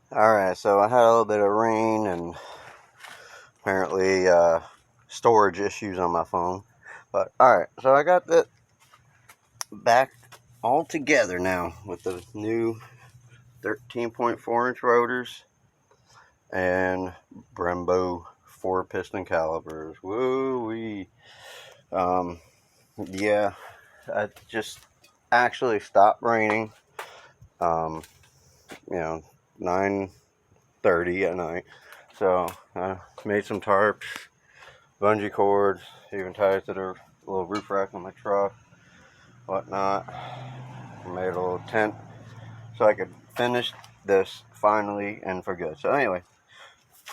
Alright, so I had a little bit of rain and apparently storage issues on my phone. But alright, so I got that back all together now with the new 13.4 inch rotors and Brembo 4 piston calipers. Woo-wee. Yeah, it just actually stopped raining. Um, 9:30 at night. So I made some tarps, bungee cords, even tied it to the little roof rack on my truck, whatnot. Made a little tent so I could finish this finally and for good. So anyway,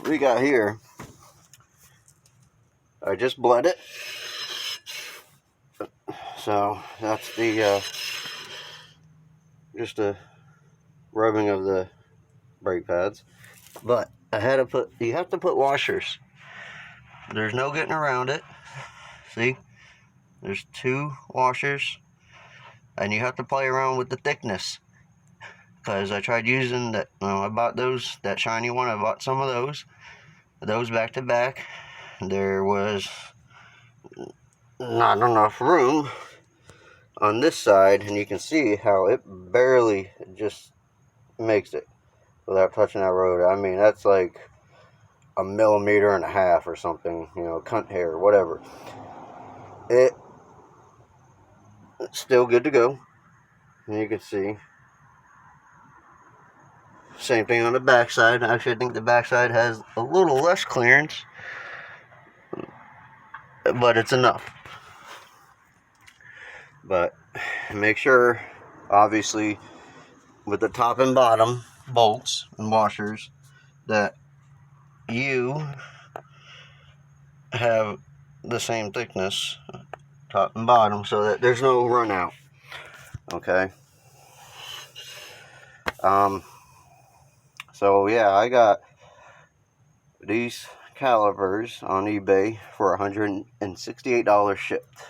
we got here. I just bled it. So that's the just a rubbing of the brake pads. But I had to put, you have to put washers. There's no getting around it. See? There's 2 washers. And you have to play around with the thickness. Because I tried using that, I bought those, that shiny one, I bought some of those back to back. There was not enough room on this side, and you can see how it barely just makes it without touching that rotor. I mean, that's like 1.5 millimeters or something, cunt hair, whatever. It's still good to go, and you can see. Same thing on the backside. Actually, I think the backside has a little less clearance, but it's enough. But make sure, obviously, with the top and bottom bolts and washers, that you have the same thickness, top and bottom, so that there's no run out. Okay. So yeah, I got these calipers on eBay for $168 shipped.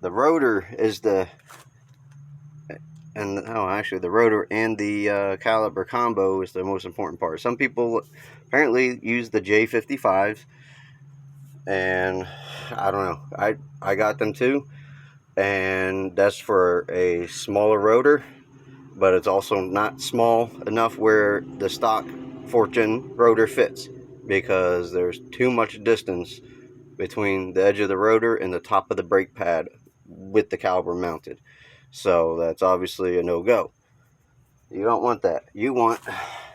The rotor is the rotor and the caliper combo is the most important part. Some people apparently use the J55s, and I don't know. I got them too, and that's for a smaller rotor, but it's also not small enough where the stock Fortune rotor fits, because there's too much distance between the edge of the rotor and the top of the brake pad with the caliper mounted. So that's obviously a no-go. You don't want that. You want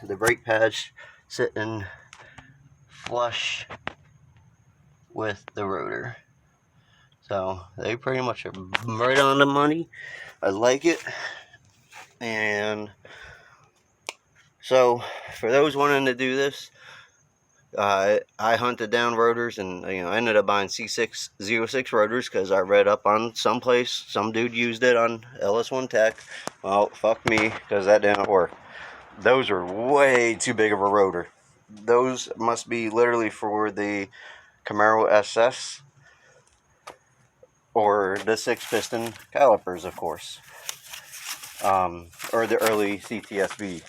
the brake pads sitting flush with the rotor. So they pretty much are right on the money. I like it. And so for those wanting to do this, I hunted down rotors, and I ended up buying C606 rotors because I read up on some dude used it on LS1 Tech. Well, fuck me, because that didn't work. Those are way too big of a rotor. Those must be literally for the Camaro SS or the 6-piston calipers, of course, or the early CTSV.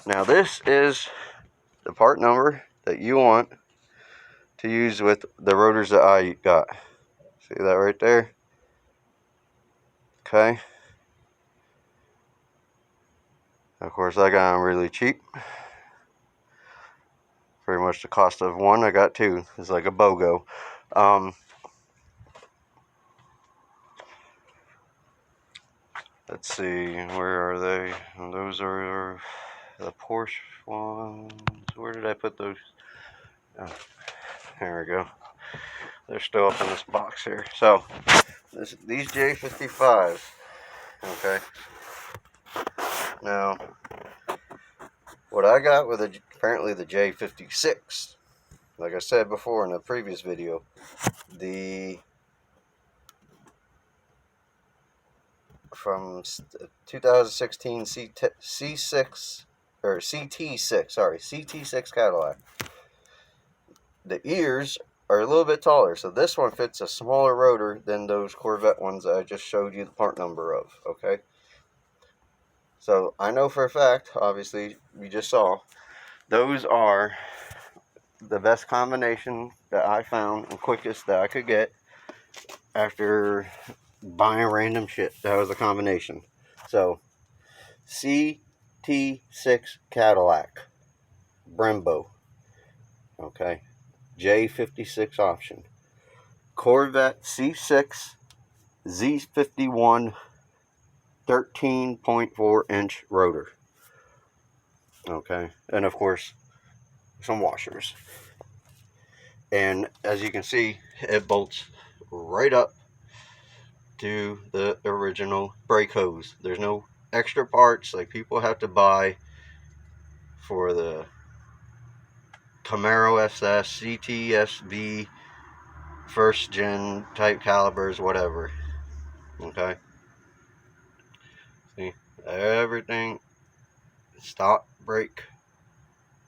Now this is the part number that you want to use with the rotors that I got. See that right there? Okay. Of course, I got them really cheap. Pretty much the cost of one. I got 2. It's like a BOGO. Let's see, where are they? Those are the Porsche ones. Where did I put those? Oh, there we go. They're still up in this box here. So, these J55s, okay? Now, what I got with apparently the J56, like I said before in a previous video, the from 2016 C6 or CT6, sorry, CT6 Cadillac. The ears are a little bit taller, so this one fits a smaller rotor than those Corvette ones that I just showed you the part number of, okay? So I know for a fact, obviously, you just saw, those are the best combination that I found and quickest that I could get after buying random shit. That was a combination. So CT6 Cadillac Brembo, okay, J56 option, Corvette C6 Z51 13.4 inch rotor, okay, and of course some washers. And as you can see, it bolts right up to the original brake hose. There's no extra parts like people have to buy for the Camaro SS, CTSV, first gen type calipers, whatever. Okay, see, everything stock brake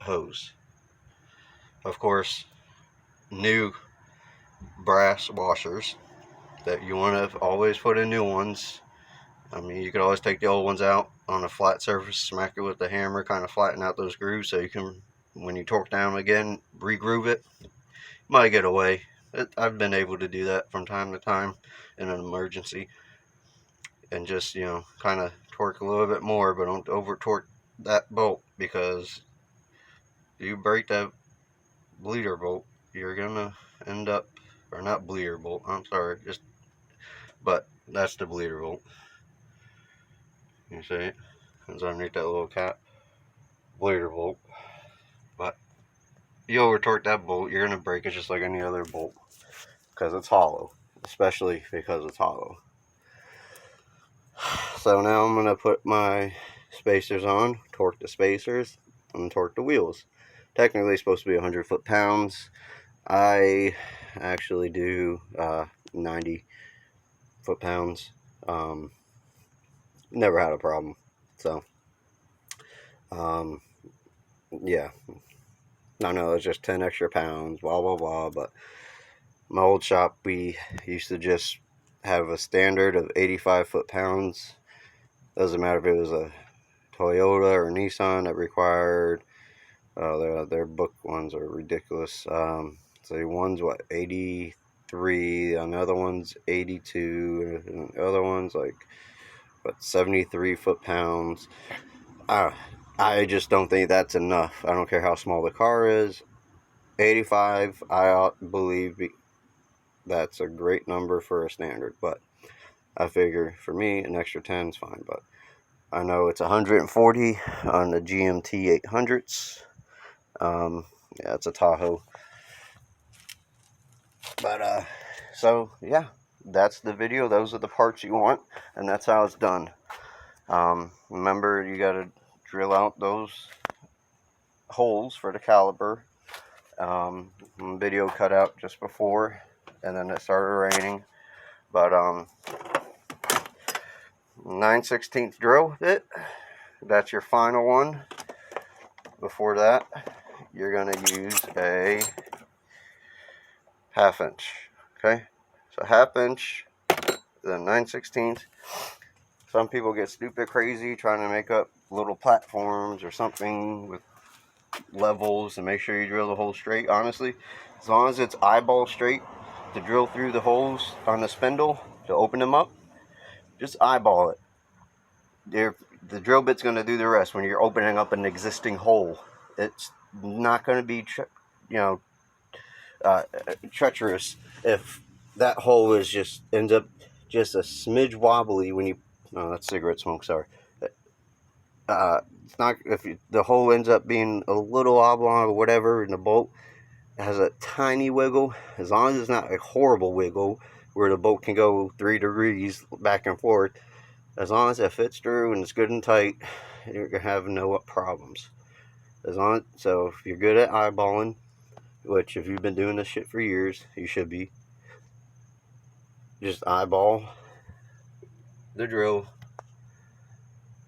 hose. Of course, new brass washers that you want to always put in new ones. I mean, you could always take the old ones out on a flat surface, smack it with the hammer, kind of flatten out those grooves so you can, when you torque down again, re-groove it. Might get away. I've been able to do that from time to time in an emergency, and just, you know, kind of torque a little bit more, but don't over torque that bolt, because if you break that bleeder bolt, you're gonna end up, or not bleeder bolt, I'm sorry, just, but that's the bleeder bolt. You see it? It's underneath that little cap. Bleeder bolt. But you over torque that bolt, you're gonna break it just like any other bolt, because it's hollow, especially because it's hollow. So now I'm gonna put my spacers on, torque the spacers, and torque the wheels. Technically it's supposed to be 100 foot-pounds. I actually do 90 foot-pounds. Never had a problem. So yeah, I know it's just 10 extra pounds, blah blah blah, but my old shop, we used to just have a standard of 85 foot-pounds. Doesn't matter if it was a Toyota or Nissan that required, their book ones are ridiculous. So one's what, 83, another one's 82, and the other one's like, what, 73 foot-pounds. I just don't think that's enough. I don't care how small the car is. 85, I believe that's a great number for a standard, but I figure for me an extra 10 is fine. But I know it's 140 on the GMT 800s. Yeah, it's a Tahoe. But so yeah, that's the video. Those are the parts you want, and that's how it's done. Remember, you got to drill out those holes for the caliper. Video cut out just before, and then it started raining. But 9/16 drill bit, that's your final one. Before that, you're going to use a 1/2 inch. Okay, so 1/2 inch, then 9/16. Some people get stupid crazy trying to make up little platforms or something with levels, and make sure you drill the hole straight. Honestly, as long as it's eyeball straight to drill through the holes on the spindle to open them up, just eyeball it. The drill bit's going to do the rest. When you're opening up an existing hole, it's not going to be treacherous if that hole is just ends up just a smidge wobbly when you, oh, that's cigarette smoke, sorry. It's not, if the hole ends up being a little oblong or whatever, and the bolt has a tiny wiggle, as long as it's not a horrible wiggle where the bolt can go 3 degrees back and forth, as long as it fits through and it's good and tight, you're gonna have no problems. So if you're good at eyeballing, which if you've been doing this shit for years, you should be, just eyeball the drill,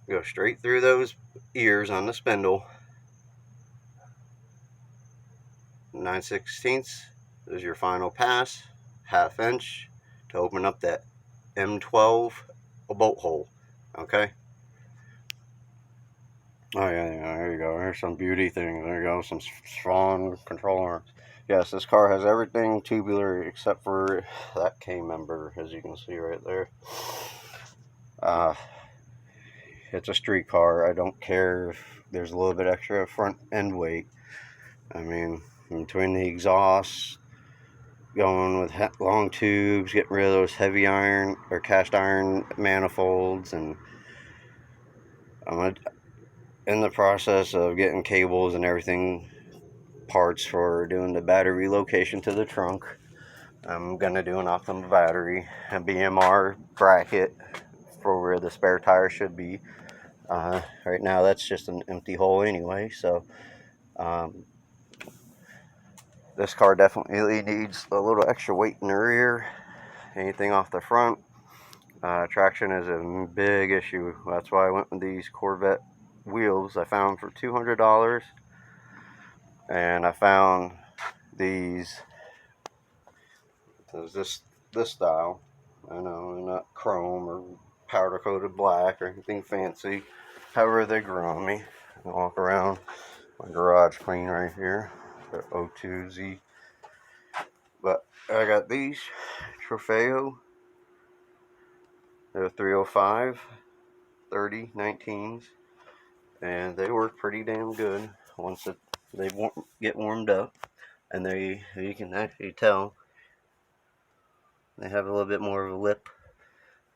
go straight through those ears on the spindle. 9/16 is your final pass, 1/2 inch to open up that M12 bolt hole. Okay, Oh yeah, there you go. There's some beauty thing. There you go. Some strong control arms. Yes, this car has everything tubular except for that K member, as you can see right there. Uh, it's a street car. I don't care if there's a little bit extra front end weight. I mean, between the exhaust, going with long tubes, getting rid of those heavy iron or cast iron manifolds, and I'm in the process of getting cables and everything, parts for doing the battery relocation to the trunk. I'm gonna do an optimal battery, a BMR bracket for where the spare tire should be. Right now that's just an empty hole anyway, so um, this car definitely needs a little extra weight in the rear. Anything off the front, traction is a big issue. That's why I went with these Corvette wheels. I found them for $200, and I found these. This style. I know, not chrome or powder coated black or anything fancy. However, they grew on me. I walk around my garage clean right here. The O2Z. But I got these Trofeo. They're 305 30 19s, and they work pretty damn good once they get warmed up. And you can actually tell they have a little bit more of a lip,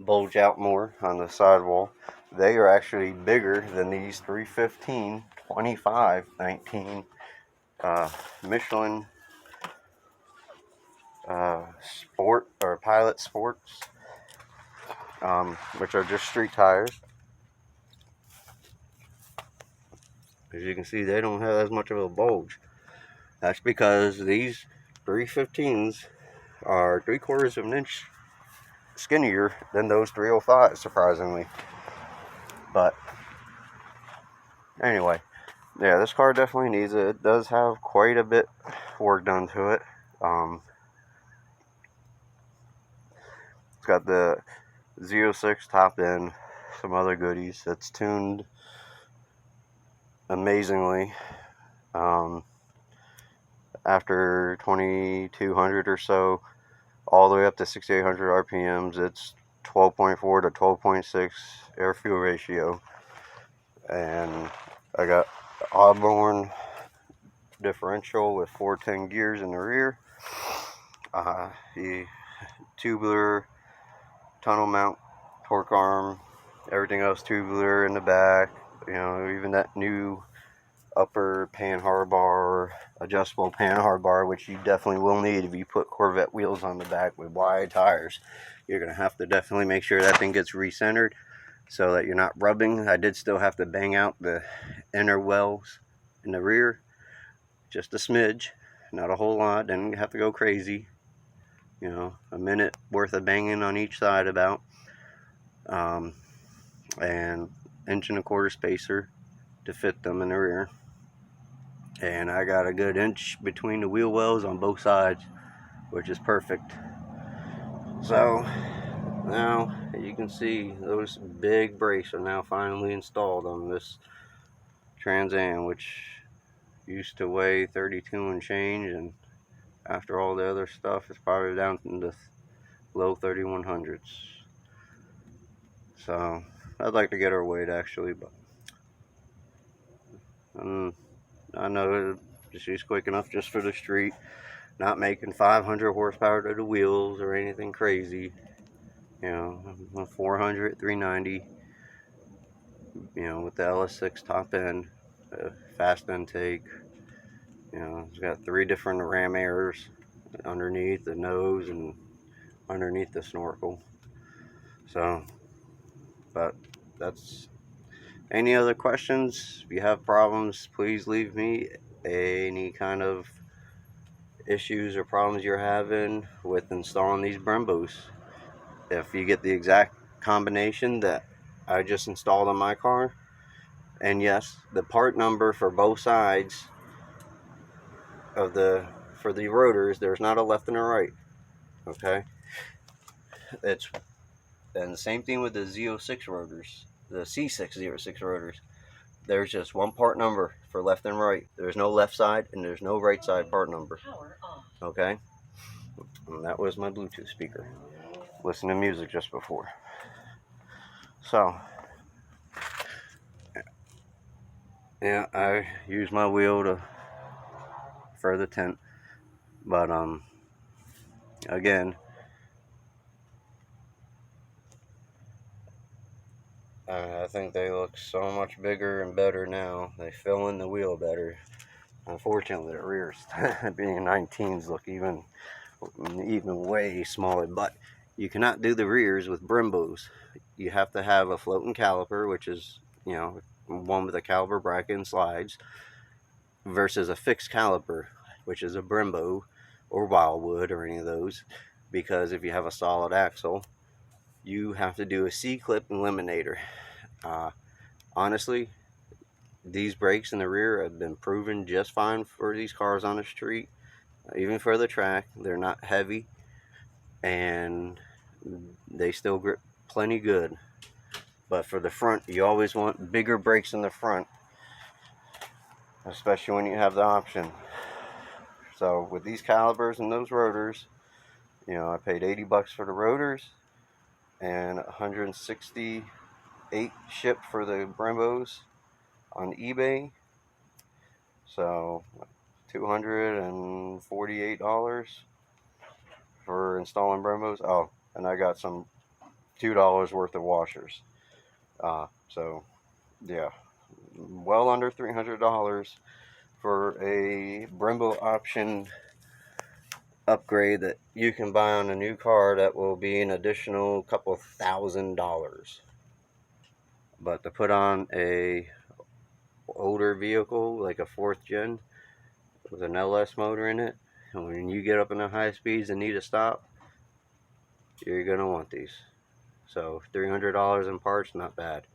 bulge out more on the sidewall. They are actually bigger than these 315 25 19 Michelin Sport or Pilot Sports, which are just street tires. As you can see, they don't have as much of a bulge. That's because these 315s are 3/4 of an inch skinnier than those 305s, surprisingly. But anyway, yeah, this car definitely needs it. It does have quite a bit work done to it. It's got the Z06 top end, some other goodies. It's tuned amazingly. After 2200 or so, all the way up to 6800 RPMs, it's 12.4 to 12.6 air fuel ratio. And I got Osborne differential with 410 gears in the rear. The tubular tunnel mount torque arm, everything else tubular in the back. You know, even that new upper panhard bar, adjustable panhard bar, which you definitely will need if you put Corvette wheels on the back with wide tires. You're going to have to definitely make sure that thing gets recentered so that you're not rubbing. I did still have to bang out the inner wells in the rear, just a smidge, not a whole lot. Didn't have to go crazy. You know, a minute worth of banging on each side about. And 1.25 inch spacer to fit them in the rear. And I got a good inch between the wheel wells on both sides, which is perfect. So now you can see those big brakes are now finally installed on this Trans Am, which used to weigh 32 and change, and after all the other stuff, it's probably down in the low 3100s. So I'd like to get her weight actually, but I know she's quick enough just for the street, not making 500 horsepower to the wheels or anything crazy. You know, 400, 390, you know, with the LS6 top end, fast intake. You know, it's got 3 different ram airs underneath the nose and underneath the snorkel. So, but that's, any other questions? If you have problems, please leave me. Any kind of issues or problems you're having with installing these Brembos, if you get the exact combination that I just installed on my car, and yes, the part number for both sides of for the rotors, there's not a left and a right. Okay, it's, and the same thing with the Z06 rotors, the C606 rotors. there's just one part number for left and right. There's no left side and there's no right side part number. Okay? And that was my Bluetooth speaker. Listen to music just before. So, yeah, I use my wheel to further tint. But, again, I think they look so much bigger and better now. They fill in the wheel better. Unfortunately, the rears, being 19s, look even way smaller. But you cannot do the rears with Brembos. You have to have a floating caliper, which is, you know, one with a caliper bracket and slides, versus a fixed caliper, which is a Brembo or Wildwood or any of those. Because if you have a solid axle, you have to do a C-clip eliminator. Honestly, these brakes in the rear have been proven just fine for these cars on the street, even for the track. They're not heavy, and they still grip plenty good. But for the front, you always want bigger brakes in the front, especially when you have the option. So with these calipers and those rotors, you know, I paid 80 bucks for the rotors and 168 shipped for the Brembos on eBay. So $248 for installing Brembos. Oh, and I got some $2 worth of washers. So yeah, well under $300 for a Brembo option upgrade that you can buy on a new car. That will be an additional couple $1,000. But to put on a older vehicle like a 4th gen with an LS motor in it, and when you get up in the high speeds and need a stop, you're gonna want these. So $300 in parts, not bad.